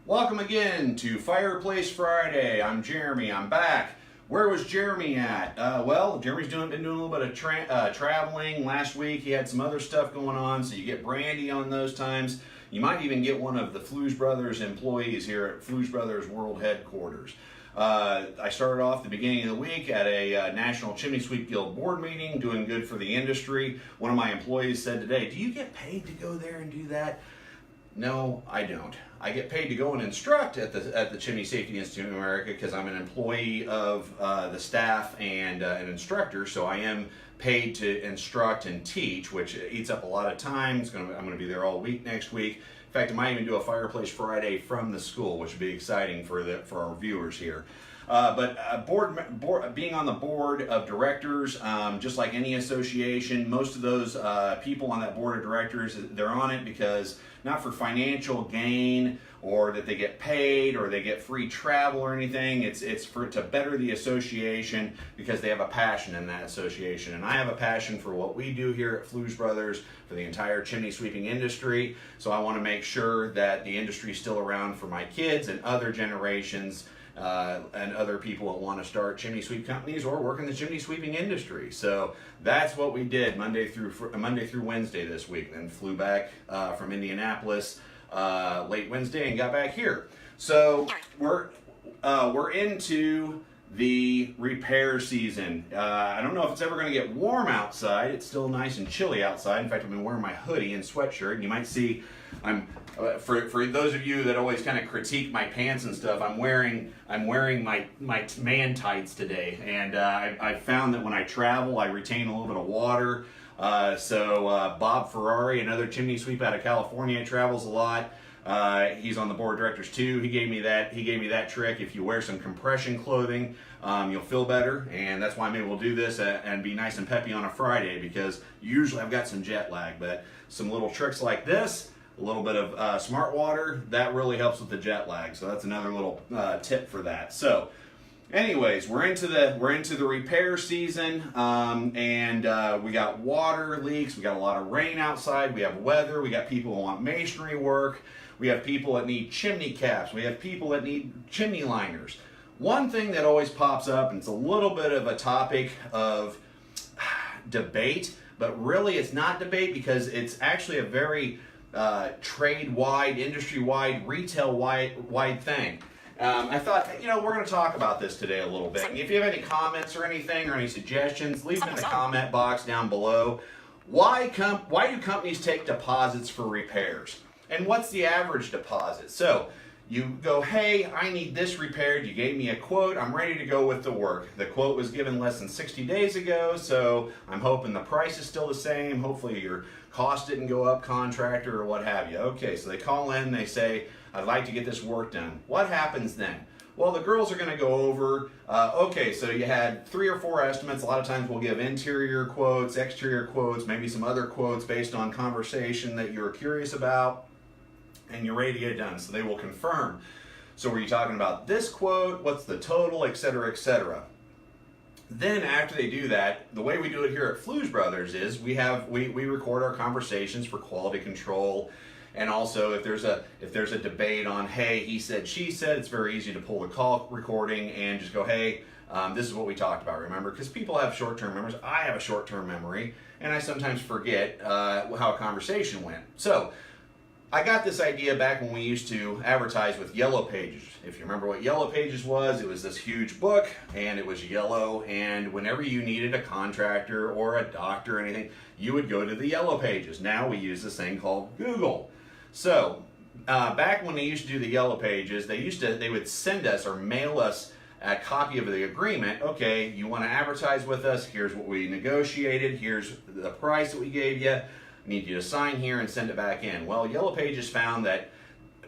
Welcome again to Fireplace Friday. I'm Jeremy. I'm back. Where was Jeremy at? Well, Jeremy's been doing a little bit of traveling. Last week he had some other stuff going on, so you get Brandy on those times. You might even get one of the Fluesbrothers employees here at Fluesbrothers World Headquarters. I started off the beginning of the week at a National Chimney Sweep Guild board meeting, doing good for the industry. One of my employees said today, "Do you get paid to go there and do that?" No, I don't. I get paid to go and instruct at the Chimney Safety Institute of America because I'm an employee of the staff and an instructor, so I am paid to instruct and teach, which eats up a lot of time. I'm going to be there all week next week. In fact, I might even do a Fireplace Friday from the school, which would be exciting for our viewers here. Being on the board of directors, just like any association, most of those people on that board of directors, they're on it because not for financial gain or that they get paid or they get free travel or anything. It's to better the association because they have a passion in that association. And I have a passion for what we do here at Fluesbrothers for the entire chimney sweeping industry. So I want to make sure that the industry is still around for my kids and other generations and other people that want to start chimney sweep companies or work in the chimney sweeping industry. So that's what we did Monday through Wednesday this week. Then flew back from Indianapolis late Wednesday and got back here. So we're into the repair season. I don't know if it's ever going to get warm outside. It's still nice and chilly outside. In fact, I've been wearing my hoodie and sweatshirt. And you might see I'm for those of you that always kind of critique my pants and stuff, I'm wearing my man tights today, and I found that when I travel, I retain a little bit of water. So Bob Ferrari, another chimney sweep out of California, travels a lot. He's on the board of directors too. He gave me that trick. If you wear some compression clothing, you'll feel better, and that's why I'm able to do this and be nice and peppy on a Friday, because usually I've got some jet lag, but some little tricks like this, a little bit of smart water, that really helps with the jet lag. So that's another little tip for that. So anyways, we're into the repair season, and we got water leaks, we got a lot of rain outside, we have weather, we got people who want masonry work, we have people that need chimney caps, we have people that need chimney liners. One thing that always pops up, and it's a little bit of a topic of debate, but really it's not debate because it's actually a very trade-wide, industry-wide, retail-wide thing. I thought, we're going to talk about this today a little bit. And if you have any comments or anything or any suggestions, leave them in the comment box down below. Why do companies take deposits for repairs? And what's the average deposit? So you go, hey, I need this repaired. You gave me a quote. I'm ready to go with the work. The quote was given less than 60 days ago, so I'm hoping the price is still the same. Hopefully your cost didn't go up, contractor or what have you. Okay, so they call in, they say, I'd like to get this work done. What happens then? Well, the girls are going to go over, okay, so you had 3 or 4 estimates. A lot of times we'll give interior quotes, exterior quotes, maybe some other quotes based on conversation that you're curious about, and you're ready to get it done. So they will confirm. So were you talking about this quote? What's the total, et cetera, et cetera. Then after they do that, the way we do it here at Fluesbrothers is we record our conversations for quality control. And also, if there's a debate on, hey, he said, she said, it's very easy to pull the call recording and just go, hey, this is what we talked about, remember? Because people have short-term memories. I have a short-term memory, and I sometimes forget how a conversation went. So I got this idea back when we used to advertise with Yellow Pages. If you remember what Yellow Pages was, it was this huge book, and it was yellow, and whenever you needed a contractor or a doctor or anything, you would go to the Yellow Pages. Now we use this thing called Google. So back when they used to do the Yellow Pages, they would send us or mail us a copy of the agreement. Okay, you want to advertise with us, here's what we negotiated, here's the price that we gave you, I need you to sign here and send it back in. Well, Yellow Pages found that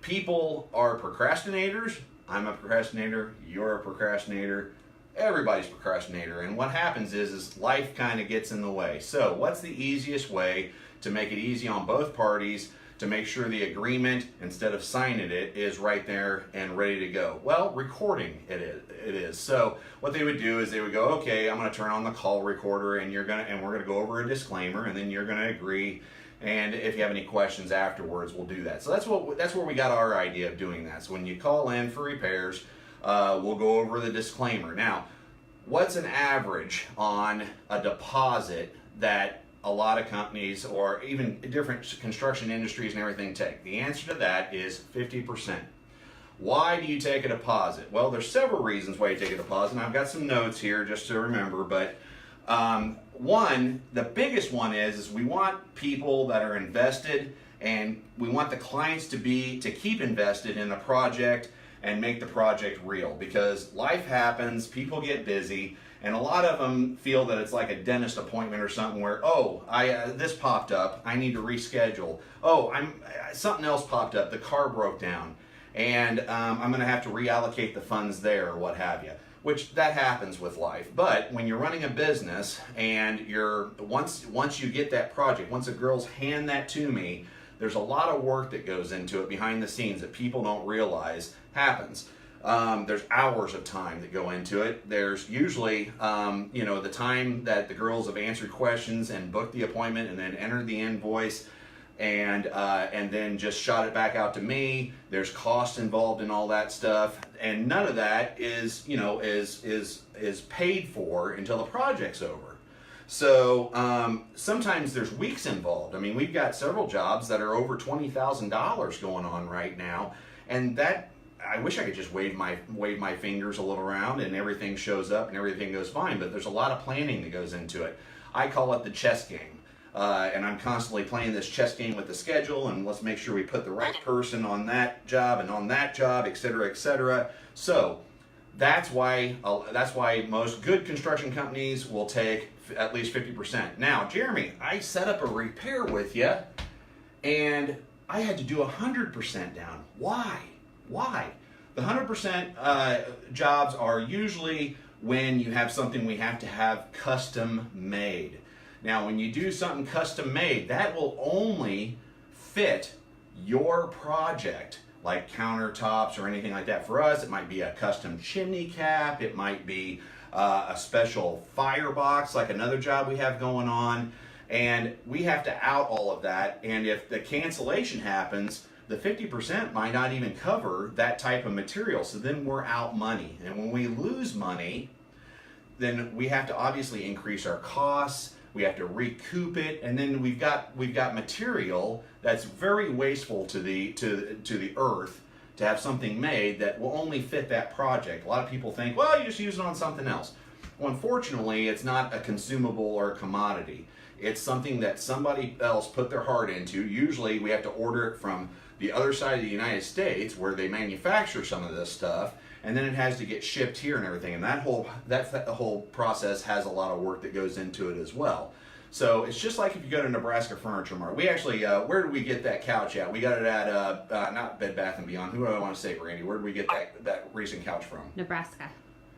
people are procrastinators. I'm a procrastinator, you're a procrastinator, everybody's a procrastinator, and what happens is life kind of gets in the way. So what's the easiest way to make it easy on both parties to make sure the agreement, instead of signing it, is right there and ready to go? Well, recording it is. So what they would do is they would go, okay, I'm going to turn on the call recorder, and we're going to go over a disclaimer, and then you're going to agree And if you have any questions afterwards, we'll do that. So that's where we got our idea of doing that. So when you call in for repairs, we'll go over the disclaimer. Now, what's an average on a deposit that a lot of companies or even different construction industries and everything take? The answer to that is 50%. Why do you take a deposit? Well, there's several reasons why you take a deposit, and I've got some notes here just to remember, but one, the biggest one is we want people that are invested, and we want the clients to keep invested in the project and make the project real, because life happens, people get busy, and a lot of them feel that it's like a dentist appointment or something where, this popped up, I need to reschedule. Something else popped up, the car broke down, and I'm going to have to reallocate the funds there or what have you. Which that happens with life. But when you're running a business and once you get that project, once the girls hand that to me, there's a lot of work that goes into it behind the scenes that people don't realize happens. There's hours of time that go into it. There's usually, the time that the girls have answered questions and booked the appointment and then entered the invoice and then just shot it back out to me. There's cost involved in all that stuff, and none of that is paid for until the project's over. So sometimes there's weeks involved. I mean, we've got several jobs that are over $20,000 going on right now, and that I wish I could just wave my fingers a little around and everything shows up and everything goes fine. But there's a lot of planning that goes into it. I call it the chess game. And I'm constantly playing this chess game with the schedule, and let's make sure we put the right person on that job and on that job, et cetera, et cetera. So that's why most good construction companies will take at least 50%. Now, Jeremy, I set up a repair with you, and I had to do 100% down. Why? The 100% jobs are usually when you have something we have to have custom made. Now, when you do something custom made, that will only fit your project, like countertops or anything like that. For us, it might be a custom chimney cap. It might be a special firebox, like another job we have going on. And we have to out all of that. And if the cancellation happens, the 50% might not even cover that type of material. So then we're out money. And when we lose money, then we have to obviously increase our costs. We have to recoup it, and then we've got material that's very wasteful to the earth to have something made that will only fit that project. A lot of people think, well, you just use it on something else. Well, unfortunately, it's not a consumable or a commodity. It's something that somebody else put their heart into. Usually, we have to order it from the other side of the United States where they manufacture some of this stuff, and then it has to get shipped here and everything. And that whole process has a lot of work that goes into it as well. So it's just like if you go to Nebraska Furniture Mart. We actually, where did we get that couch at? We got it at, not Bed Bath & Beyond. Who do I want to say, Randy? Where did we get that recent couch from? Nebraska.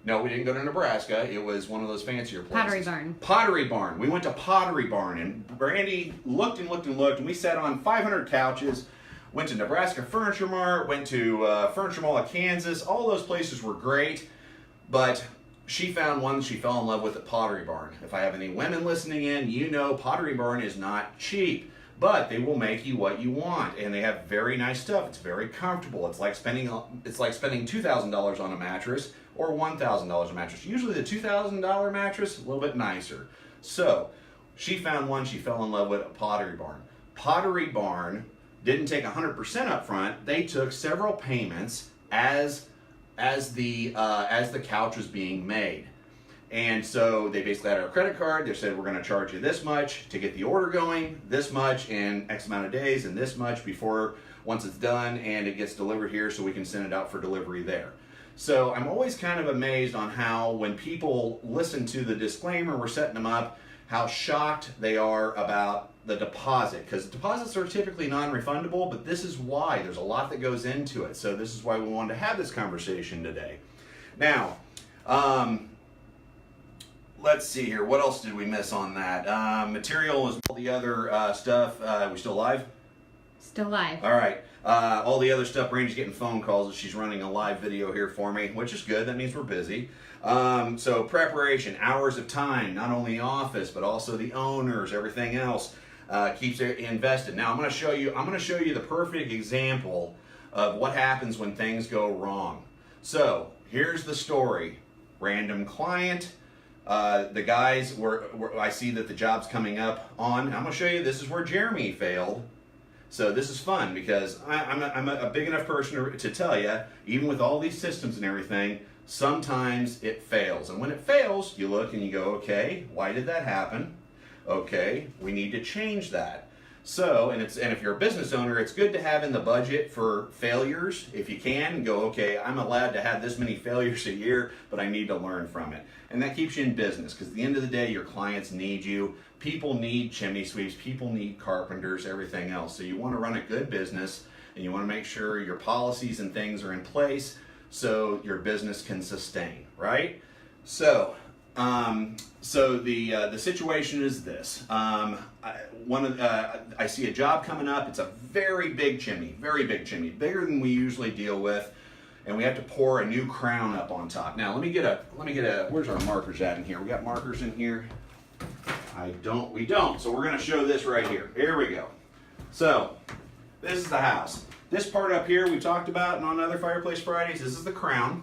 No, we didn't go to Nebraska. It was one of those fancier places. Pottery Barn. Pottery Barn. We went to Pottery Barn, and Randy looked and looked and looked, and we sat on 500 couches. Went to Nebraska Furniture Mart, went to Furniture Mall of Kansas. All those places were great, but she found one she fell in love with at Pottery Barn. If I have any women listening in, you know Pottery Barn is not cheap, but they will make you what you want, and they have very nice stuff. It's very comfortable. It's like spending $2,000 on a mattress or $1,000 a mattress. Usually the $2,000 mattress, a little bit nicer. So she found one she fell in love with at Pottery Barn. Pottery Barn didn't take 100% up front. They took several payments as the couch was being made. And so they basically had our credit card. They said, we're going to charge you this much to get the order going, this much in X amount of days, and this much once it's done and it gets delivered here so we can send it out for delivery there. So I'm always kind of amazed on how when people listen to the disclaimer, we're setting them up, how shocked they are about the deposit, because deposits are typically non-refundable, but this is why. There's a lot that goes into it. So this is why we wanted to have this conversation today. Now, let's see here. What else did we miss on that? Material is all the other stuff. We still live? Still live. All right. All the other stuff, Randy's getting phone calls as she's running a live video here for me, which is good. That means we're busy. So preparation, hours of time, not only the office, but also the owners, everything else. keeps it invested. Now I'm going to show you the perfect example of what happens when things go wrong. So here's the story. Random client. The guys I see that the job's coming up on. I'm going to show you, this is where Jeremy failed. So this is fun because I'm a big enough person to tell you, even with all these systems and everything, sometimes it fails. And when it fails, you look and you go, okay, why did that happen? Okay, we need to change that. So, and if you're a business owner, it's good to have in the budget for failures if you can, and go, okay, I'm allowed to have this many failures a year, but I need to learn from it. And that keeps you in business, because at the end of the day, your clients need you. People need chimney sweeps, people need carpenters, everything else. So you want to run a good business, and you want to make sure your policies and things are in place so your business can sustain, right? So, the situation is this. I see a job coming up. It's a very big chimney, bigger than we usually deal with, and we have to pour a new crown up on top. Now let me get a. Where's our markers at in here? We got markers in here. We don't. So we're going to show this right here. Here we go. So this is the house. This part up here we talked about, and on other Fireplace Fridays, this is the crown.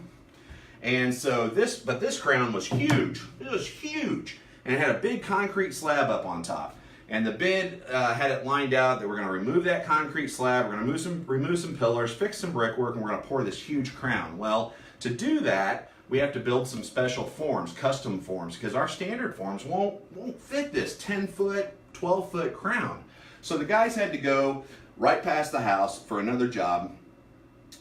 And so this crown was huge. It was huge. And it had a big concrete slab up on top. And the bid had it lined out that we're going to remove that concrete slab, we're going to remove some pillars, fix some brickwork, and we're going to pour this huge crown. Well, to do that, we have to build some special forms, custom forms, because our standard forms won't fit this 10-foot, 12-foot crown. So the guys had to go right past the house for another job.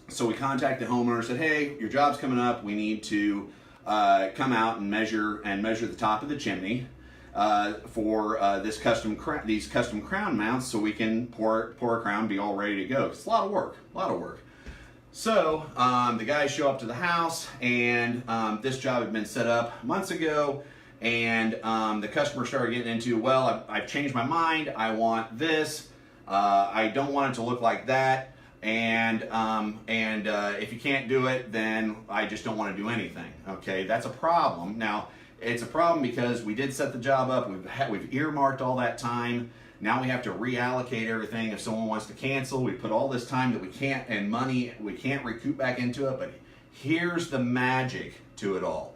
So we contacted the homeowner and said, hey, your job's coming up. We need to come out and measure the top of the chimney for these custom crown mounts, so we can pour a crown, be all ready to go. It's a lot of work. So the guys show up to the house, and this job had been set up months ago, and the customer started getting into, well, I've changed my mind. I want this. I don't want it to look like that. And if you can't do it, then I just don't want to do anything. Okay, that's a problem. Now, it's a problem because we did set the job up. We've earmarked all that time. Now we have to reallocate everything. If someone wants to cancel, we put all this time that we can't, and money we can't recoup back into it. But here's the magic to it all.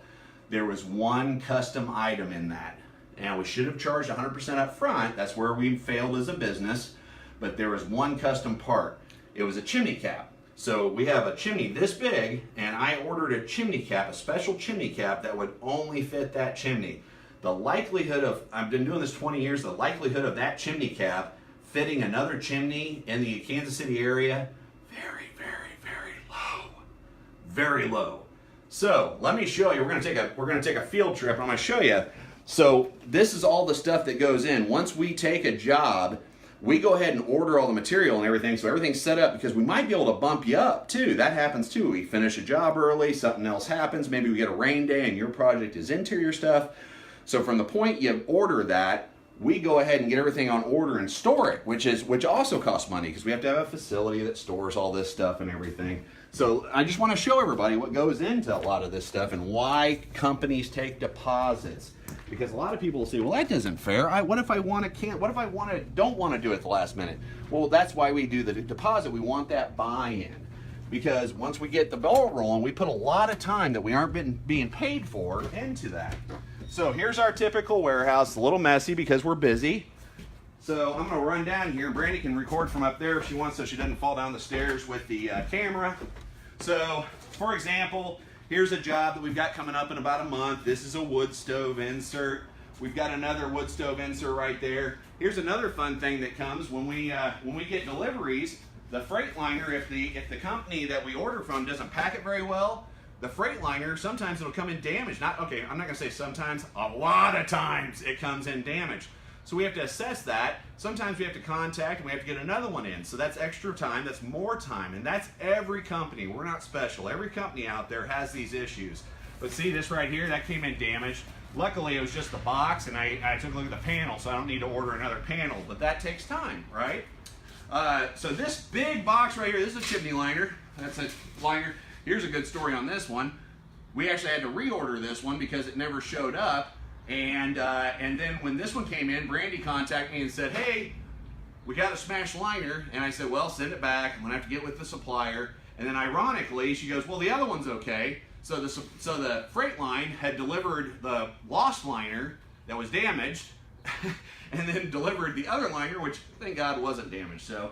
There was one custom item in that. Now, we should have charged 100% up front. That's where we failed as a business. But there was one custom part. It was a chimney cap. So we have a chimney this big, and I ordered a chimney cap, a special chimney cap that would only fit that chimney. The likelihood of, I've been doing this 20 years, the likelihood of that chimney cap fitting another chimney in the Kansas City area, very, very, very low. Very low. So let me show you. We're gonna take a field trip. I'm gonna show you. So this is all the stuff that goes in. Once we take a job, we go ahead and order all the material and everything, so everything's set up, because we might be able to bump you up too. That happens too. We finish a job early, something else happens, maybe we get a rain day and your project is interior stuff. So from the point you order that, we go ahead and get everything on order and store it, which also costs money, because we have to have a facility that stores all this stuff and everything. So I just want to show everybody what goes into a lot of this stuff and why companies take deposits. Because a lot of people will say, well, that isn't fair. What if I don't want to do it the last minute? Well, that's why we do the deposit. We want that buy-in. Because once we get the ball rolling, we put a lot of time that we aren't being paid for into that. So here's our typical warehouse. A little messy because we're busy. So I'm going to run down here. Brandy can record from up there if she wants, so she doesn't fall down the stairs with the camera. So, for example, here's a job that we've got coming up in about a month. This is a wood stove insert. We've got another wood stove insert right there. Here's another fun thing that comes when we get deliveries. The Freightliner, if the company that we order from doesn't pack it very well, the Freightliner, sometimes it'll come in damaged. I'm not going to say sometimes, a lot of times it comes in damaged. So we have to assess that. Sometimes we have to contact and we have to get another one in. So that's extra time, that's more time, and that's every company. We're not special. Every company out there has these issues. But see this right here, that came in damaged. Luckily it was just the box, and I took a look at the panel, so I don't need to order another panel, but that takes time, right? So this big box right here, this is a chimney liner. That's a liner. Here's a good story on this one. We actually had to reorder this one because it never showed up. And then when this one came in, Brandy contacted me and said, hey, we got a smashed liner. And I said, well, send it back. I'm gonna have to get with the supplier. And then ironically, she goes, well, the other one's okay. So the freight line had delivered the lost liner that was damaged, and then delivered the other liner, which thank God wasn't damaged. So,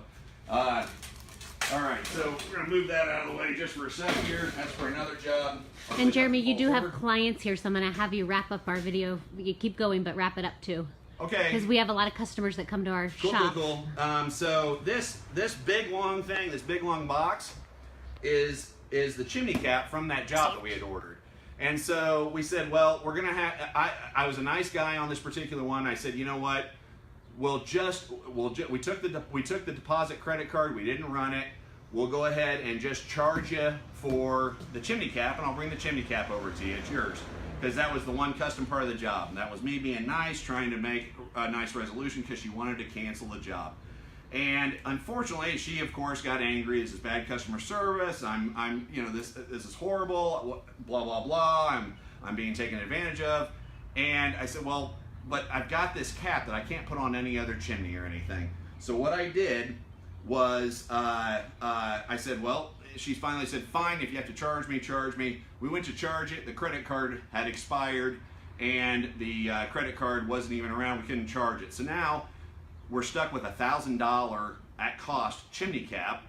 all right, so we're gonna move that out of the way just for a second here. That's for another job. And Jeremy, you do have clients here, so I'm gonna have you wrap up our video. You keep going, but wrap it up too. Okay. Because we have a lot of customers that come to our shop. Cool. So this big long thing, this big long box, is the chimney cap from that job that we had ordered. And so we said, well, we're gonna have. I was a nice guy on this particular one. I said, you know what? We took the deposit credit card. We didn't run it. We'll go ahead and just charge you for the chimney cap, and I'll bring the chimney cap over to you. It's yours, because that was the one custom part of the job. And that was me being nice, trying to make a nice resolution because she wanted to cancel the job. And unfortunately, she of course got angry. This is bad customer service. This is horrible. Blah blah blah. I'm being taken advantage of. And I said, well, but I've got this cap that I can't put on any other chimney or anything. So what I did was I said, well, she finally said, fine. If you have to charge me, charge me. We went to charge it. The credit card had expired, and the credit card wasn't even around. We couldn't charge it. So now we're stuck with $1,000 at cost chimney cap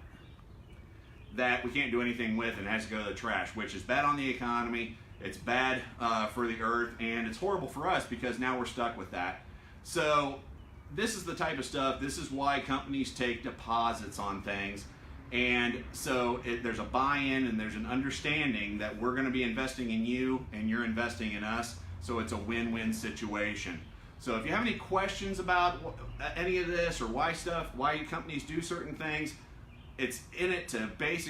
that we can't do anything with, and it has to go to the trash, which is bad on the economy. It's bad for the earth, and it's horrible for us because now we're stuck with that. So this is the type of stuff. This is why companies take deposits on things. And so there's a buy-in and there's an understanding that we're going to be investing in you and you're investing in us. So it's a win-win situation. So if you have any questions about any of this or why companies do certain things, it's in it to basically